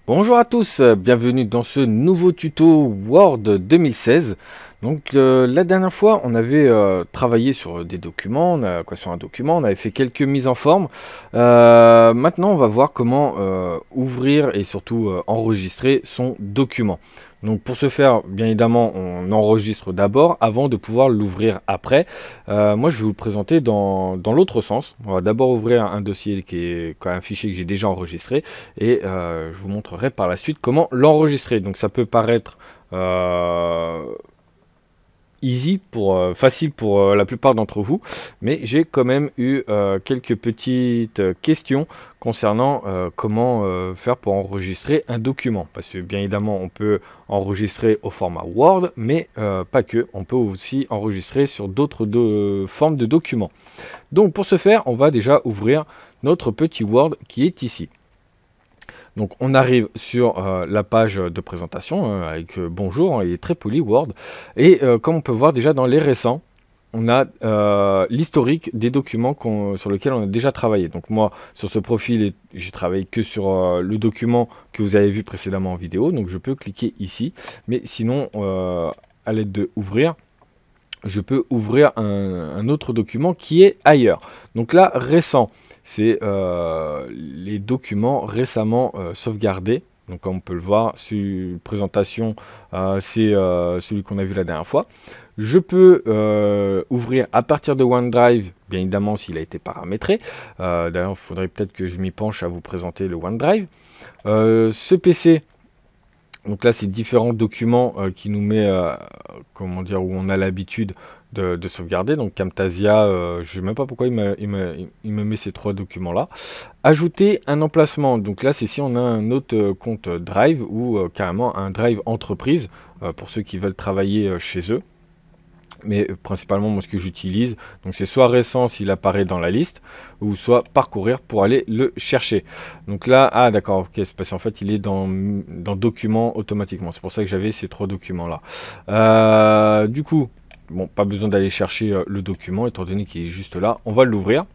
Bonjour à tous, bienvenue dans ce nouveau tuto Word 2016. Donc la dernière fois on avait travaillé sur des documents, sur un document, on avait fait quelques mises en forme. Maintenant on va voir comment ouvrir et surtout enregistrer son document. Donc pour ce faire, bien évidemment, on enregistre d'abord avant de pouvoir l'ouvrir après. Moi je vais vous le présenter dans l'autre sens. On va d'abord ouvrir un dossier qui est un fichier que j'ai déjà enregistré et je vous montrerai par la suite comment l'enregistrer. Donc ça peut paraître facile pour la plupart d'entre vous, mais j'ai quand même eu quelques petites questions concernant comment faire pour enregistrer un document, parce que bien évidemment on peut enregistrer au format Word, mais pas que, on peut aussi enregistrer sur d'autres formes de documents. Donc pour ce faire, on va déjà ouvrir notre petit Word qui est ici. Donc on arrive sur la page de présentation avec bonjour, il est très poli Word. Et comme on peut voir déjà dans les récents, on a l'historique des documents sur lesquels on a déjà travaillé. Donc moi sur ce profil, j'ai travaillé que sur le document que vous avez vu précédemment en vidéo. Donc je peux cliquer ici. Mais sinon, à l'aide de ouvrir, je peux ouvrir un autre document qui est ailleurs. Donc là, récent, c'est les documents récemment sauvegardés. Donc comme on peut le voir, sur présentation, c'est celui qu'on a vu la dernière fois. Je peux ouvrir à partir de OneDrive, bien évidemment s'il a été paramétré. D'ailleurs, il faudrait peut-être que je m'y penche à vous présenter le OneDrive. Ce PC... Donc là, c'est différents documents qui nous met, comment dire, où on a l'habitude de sauvegarder. Donc Camtasia, je ne sais même pas pourquoi il me met ces trois documents-là. Ajouter un emplacement. Donc là, c'est si on a un autre compte Drive ou carrément un Drive entreprise pour ceux qui veulent travailler chez eux. Mais principalement moi ce que j'utilise, donc c'est soit récent s'il apparaît dans la liste, ou soit parcourir pour aller le chercher. Donc là, ah d'accord, ok, c'est parce qu'en fait il est dans documents automatiquement, c'est pour ça que j'avais ces trois documents là. Du coup, bon, pas besoin d'aller chercher le document, étant donné qu'il est juste là, on va l'ouvrir.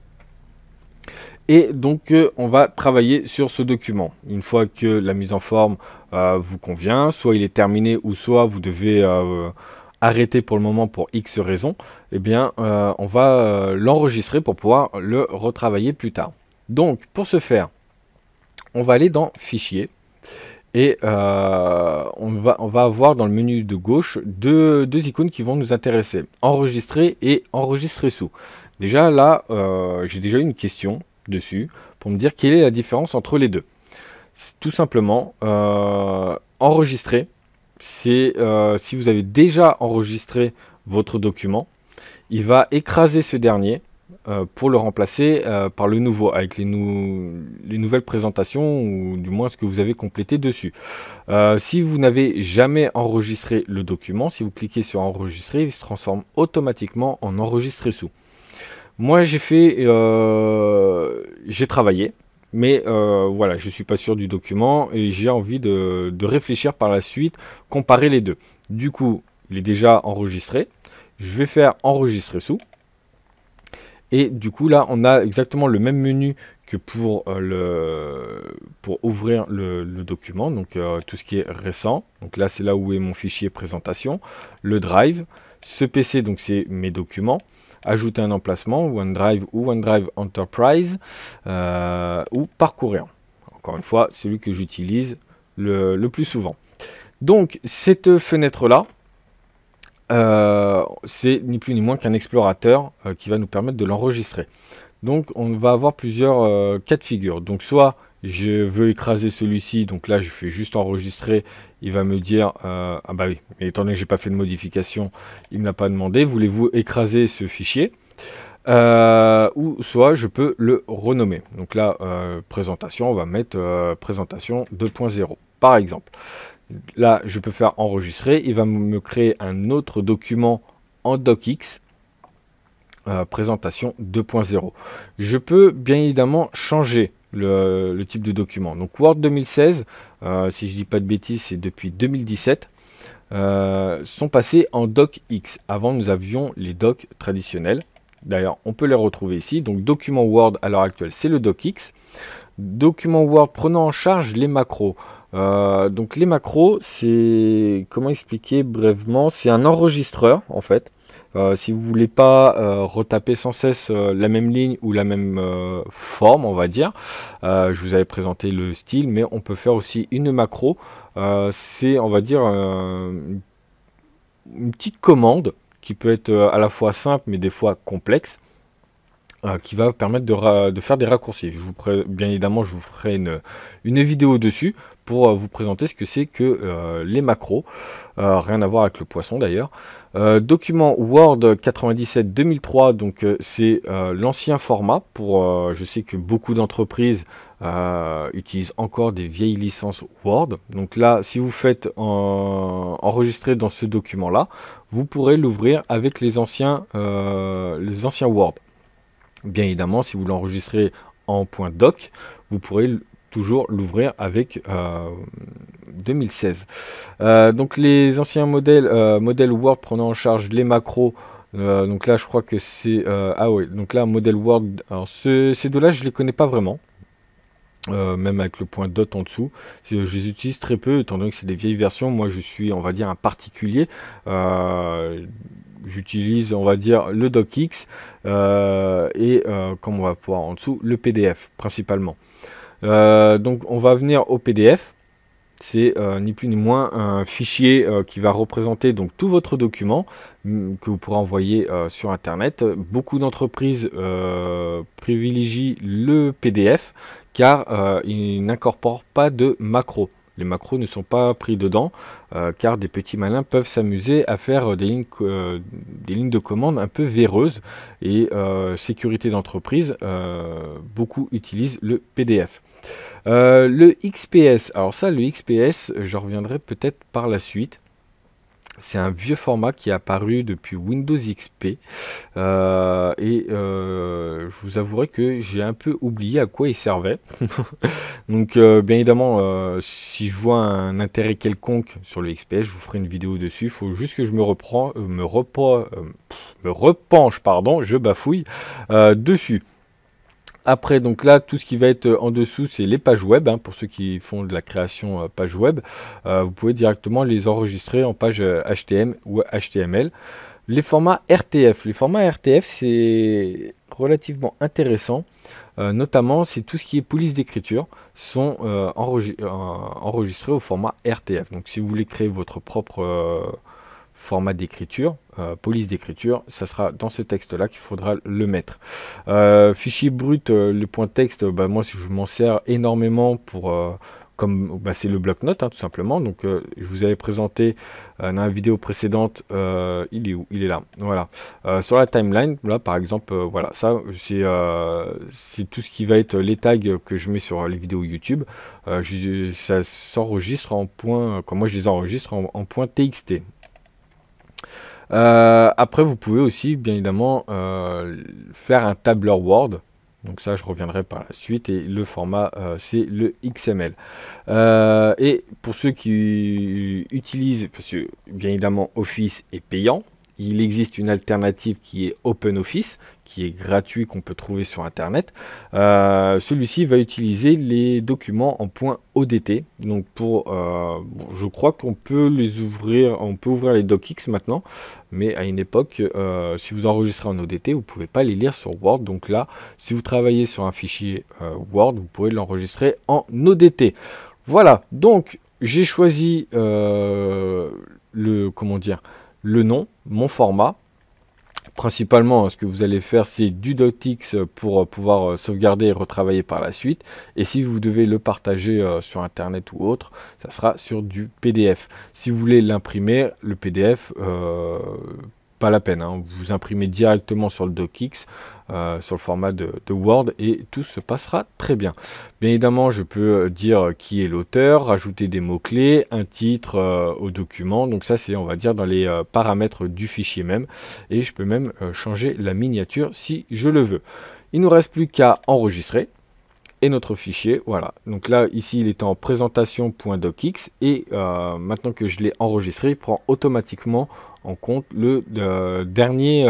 Et donc on va travailler sur ce document. Une fois que la mise en forme vous convient, soit il est terminé, ou soit vous devez... arrêté pour le moment pour X raisons, eh bien, on va l'enregistrer pour pouvoir le retravailler plus tard. Donc, pour ce faire, on va aller dans Fichier et on va avoir dans le menu de gauche deux icônes qui vont nous intéresser. Enregistrer et enregistrer sous. Déjà, là, j'ai déjà eu une question dessus pour me dire quelle est la différence entre les deux. Tout simplement, enregistrer, c'est si vous avez déjà enregistré votre document, il va écraser ce dernier pour le remplacer par le nouveau, avec les nouvelles présentations, ou du moins ce que vous avez complété dessus. Si vous n'avez jamais enregistré le document, si vous cliquez sur enregistrer, il se transforme automatiquement en enregistrer sous. Moi j'ai travaillé. Mais voilà, je ne suis pas sûr du document et j'ai envie de réfléchir par la suite, comparer les deux. Du coup, il est déjà enregistré. Je vais faire enregistrer sous. Et du coup, là, on a exactement le même menu que pour ouvrir le document. Donc, tout ce qui est récent. Donc là, c'est là où est mon fichier présentation. Le Drive. Ce PC, donc c'est mes documents. Ajouter un emplacement, OneDrive ou OneDrive Enterprise, ou parcourir. Encore une fois, celui que j'utilise le plus souvent. Donc, cette fenêtre-là, c'est ni plus ni moins qu'un explorateur qui va nous permettre de l'enregistrer. Donc, on va avoir plusieurs cas de figure. Donc, soit je veux écraser celui-ci, donc là, je fais juste enregistrer. Il va me dire, ah bah oui, mais étant donné que j'ai pas fait de modification, il ne m'a pas demandé, voulez-vous écraser ce fichier? Ou soit je peux le renommer. Donc là, présentation, on va mettre présentation 2.0, par exemple. Là, je peux faire enregistrer, il va me créer un autre document en docx, présentation 2.0. Je peux bien évidemment changer le type de document. Donc Word 2016, si je dis pas de bêtises, c'est depuis 2017, sont passés en docx. Avant, nous avions les docs traditionnels. D'ailleurs, on peut les retrouver ici. Donc, document Word à l'heure actuelle, c'est le docx. Document Word prenant en charge les macros. Donc les macros, c'est, comment expliquer brièvement, c'est un enregistreur en fait. Si vous voulez pas retaper sans cesse la même ligne ou la même forme, on va dire, je vous avais présenté le style, mais on peut faire aussi une macro. C'est, on va dire, une petite commande qui peut être à la fois simple mais des fois complexe, qui va permettre de faire des raccourcis. Bien évidemment, je vous ferai une vidéo dessus pour vous présenter ce que c'est que les macros. Rien à voir avec le poisson d'ailleurs. Document Word 97-2003, donc c'est l'ancien format. Je sais que beaucoup d'entreprises utilisent encore des vieilles licences Word. Donc là, si vous faites enregistrer dans ce document-là, vous pourrez l'ouvrir avec les anciens Word. Bien évidemment, si vous l'enregistrez en .doc, vous pourrez toujours l'ouvrir avec 2016. Donc les anciens modèles Word prenant en charge les macros, donc là je crois que c'est... ah oui, donc là modèle Word, alors ces deux-là je les connais pas vraiment. Même avec le point dot en dessous, je les utilise très peu étant donné que c'est des vieilles versions. Moi je suis, on va dire, un particulier. J'utilise, on va dire, le docx et comme on va pouvoir en dessous, le PDF principalement. Donc on va venir au PDF. C'est ni plus ni moins un fichier qui va représenter donc tout votre document que vous pourrez envoyer sur internet. Beaucoup d'entreprises privilégient le PDF car il n'incorpore pas de macros. Les macros ne sont pas pris dedans car des petits malins peuvent s'amuser à faire des lignes de commande un peu véreuses et sécurité d'entreprise, beaucoup utilisent le PDF. Le XPS, alors ça, le XPS, je reviendrai peut-être par la suite. C'est un vieux format qui est apparu depuis Windows XP je vous avouerai que j'ai un peu oublié à quoi il servait. Donc bien évidemment, si je vois un intérêt quelconque sur le XPS, je vous ferai une vidéo dessus. Il faut juste que je me repenche, pardon, je bafouille dessus. Après, donc là, tout ce qui va être en dessous, c'est les pages web. Hein, pour ceux qui font de la création page web, vous pouvez directement les enregistrer en page HTML ou HTML. Les formats RTF. Les formats RTF, c'est relativement intéressant. Notamment, c'est tout ce qui est police d'écriture sont enregistrés au format RTF. Donc, si vous voulez créer votre propre format d'écriture, police d'écriture, ça sera dans ce texte là qu'il faudra le mettre. Fichier brut, le point texte, moi si je m'en sers énormément pour comme c'est le bloc-notes, hein, tout simplement. Donc je vous avais présenté dans la vidéo précédente, il est où? Il est là, voilà. Sur la timeline, là par exemple, voilà, ça c'est tout ce qui va être les tags que je mets sur les vidéos YouTube. Ça s'enregistre en point, comme moi je les enregistre en point TXT. Après, vous pouvez aussi, bien évidemment, faire un tableur Word. Donc ça, je reviendrai par la suite. Et le format, c'est le XML. Et pour ceux qui utilisent, parce que bien évidemment, Office est payant, il existe une alternative qui est OpenOffice, qui est gratuit, qu'on peut trouver sur Internet. Celui-ci va utiliser les documents en .odt. Donc je crois qu'on peut les ouvrir, on peut ouvrir les docx maintenant, mais à une époque, si vous enregistrez en ODT, vous ne pouvez pas les lire sur Word. Donc là, si vous travaillez sur un fichier Word, vous pourrez l'enregistrer en ODT. Voilà, donc j'ai choisi le nom, mon format. Principalement, ce que vous allez faire, c'est du docx pour pouvoir sauvegarder et retravailler par la suite. Et si vous devez le partager sur Internet ou autre, ça sera sur du PDF. Si vous voulez l'imprimer, le PDF, pas la peine. Hein. Vous imprimez directement sur le docx, sur le format de Word, et tout se passera très bien. Bien évidemment, je peux dire qui est l'auteur, rajouter des mots-clés, un titre au document. Donc ça, c'est, on va dire, dans les paramètres du fichier même. Et je peux même changer la miniature si je le veux. Il ne nous reste plus qu'à enregistrer. et notre fichier. Voilà, donc là ici il est en présentation.docx et maintenant que je l'ai enregistré, il prend automatiquement en compte le dernier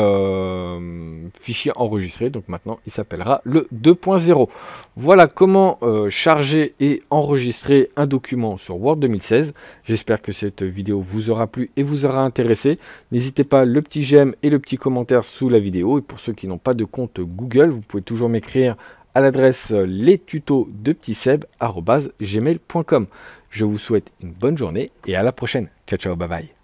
fichier enregistré. Donc maintenant il s'appellera le 2.0. Voilà comment charger et enregistrer un document sur Word 2016. J'espère que cette vidéo vous aura plu et vous aura intéressé. N'hésitez pas le petit j'aime et le petit commentaire sous la vidéo. Et pour ceux qui n'ont pas de compte Google, vous pouvez toujours m'écrire à l'adresse lestutos.gmail.com. Je vous souhaite une bonne journée et à la prochaine. Ciao, ciao, bye bye.